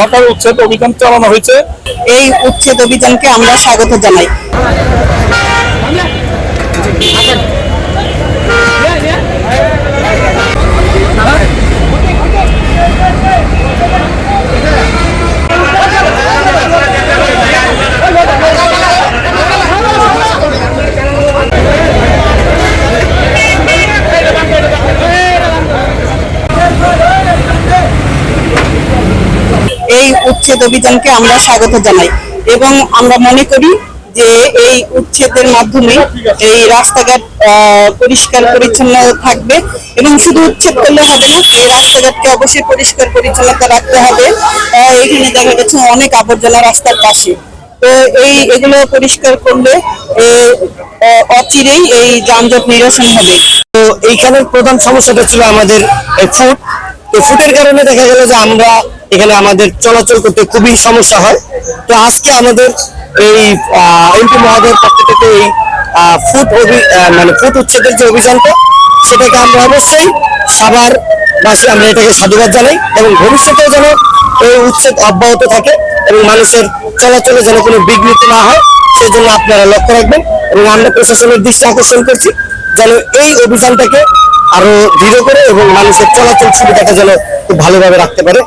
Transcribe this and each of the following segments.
Hawker উচ্ছেদ অভিযান চালানো হয়েছে। এই উচ্ছেদ অভিযানকে আমরা স্বাগত জানাই। এই উচ্ছেদ অভিযানকে আমরা স্বাগত জানাই এবং আমরা মনে করি যে এই উচ্ছেদের মাধ্যমে এই রাস্তাঘাট পরিষ্কার পরিচ্ছন্ন থাকবে এবং শুধু উচ্ছেদ করলে হবে না, এই রাস্তাঘাটকে অবশ্যই পরিষ্কার পরিচ্ছন্নতা রাখতে হবে। এখানে দেখা গেছে অনেক আবর্জনা রাস্তার পাশে, তো এগুলো পরিষ্কার করলে অচিরেই এই যানজট নিরসন হবে। তো এইখানের প্রধান সমস্যাটা ছিল আমাদের ফুট। তো ফুটের কারণে দেখা গেল যে আমরা এখানে আমাদের চলাচল করতে খুবই সমস্যা হয়। তো আজকে আমাদের এই এমপি মহোদয়ের পক্ষ থেকে এই ফুট উচ্ছেদের যে অভিযানটা, সেটাকে আমরা অবশ্যই সাভারবাসী আমরা এটাকে সাধুবাদ জানাই এবং ভবিষ্যতেও যেন এই উচ্ছেদ অব্যাহত থাকে এবং মানুষের চলাচলে যেন কোনো বিঘ্নিত না হয়, সেই জন্য আপনারা লক্ষ্য রাখবেন। এবং আমরা প্রশাসনের দৃষ্টি আকর্ষণ করছি যেন এই অভিযানটাকে আরো দৃঢ় করে এবং মানুষের চলাচল সুবিধাটা যেন খুব ভালোভাবে রাখতে পারে।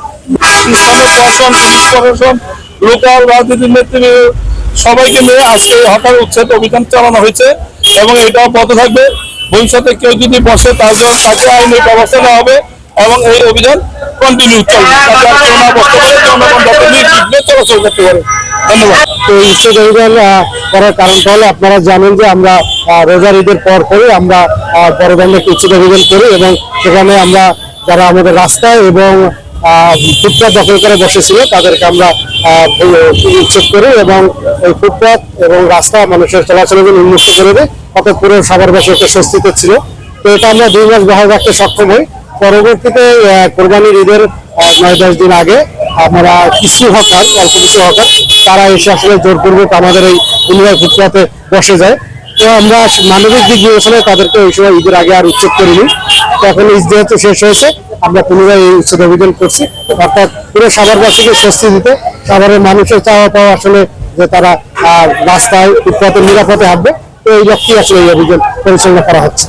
প্রশাসন, লোকাল রাজনীতির নেতৃত্ব সবাইকে নিয়ে আজকে হকার উচ্ছেদ অভিযান চালানো হয়েছে এবং এটা অব্যাহত থাকবে। ভবিষ্যতে কেউ যদি বসে তার জন্য তাকে আইনি ব্যবস্থা নেওয়া হবে এবং এই অভিযান কন্টিনিউ চলবে, চলাচল করতে পারে। ধন্যবাদ। তো উচ্ছেদ অভিযান করার কারণটা হলো আপনারা জানেন যে আমরা রোজার ঈদের পর আমরা বড় উচ্ছেদ অভিযান করি এবং সেখানে আমরা যারা আমাদের রাস্তায় এবং ফুটপাথ দখল করে বসেছিল তাদেরকে আমরা উচ্ছেদ করি এবং এই ফুটপাথ এবং রাস্তা মানুষের চলাচলের জন্য উন্মুক্ত করে দিই। অর্থাৎ পুরো সাভারবাসী একটা স্বস্তিতে ছিল। তো এটা আমরা 2 মাস বহাল রাখতে সক্ষম হই। পরবর্তীতে কোরবানির ঈদের 9-10 দিন আগে আমরা কিছু হকার তারা এসে আসলে জোরপূর্বক আমাদের এই পুনরায় ফুটপাথে বসে যায়। তো আমরা মানবিক দিক বিবেচনায় তাদেরকে ওই সময় ঈদের আগে আর উচ্ছেদ করিনি। তো এখন ঈদ যেহেতু শেষ হয়েছে, আমরা পুনরায় এই উচ্ছেদ অভিযান করছি, অর্থাৎ পুরো সাভারবাসীকে স্বস্তি দিতে, সাভারের মানুষের চাওয়া পাওয়া আসলে যে তারা রাস্তায় ফুটপাথে নিরাপদে হাঁটবে। তো এই লক্ষ্যে আসলে এই অভিযান পরিচালনা করা হচ্ছে।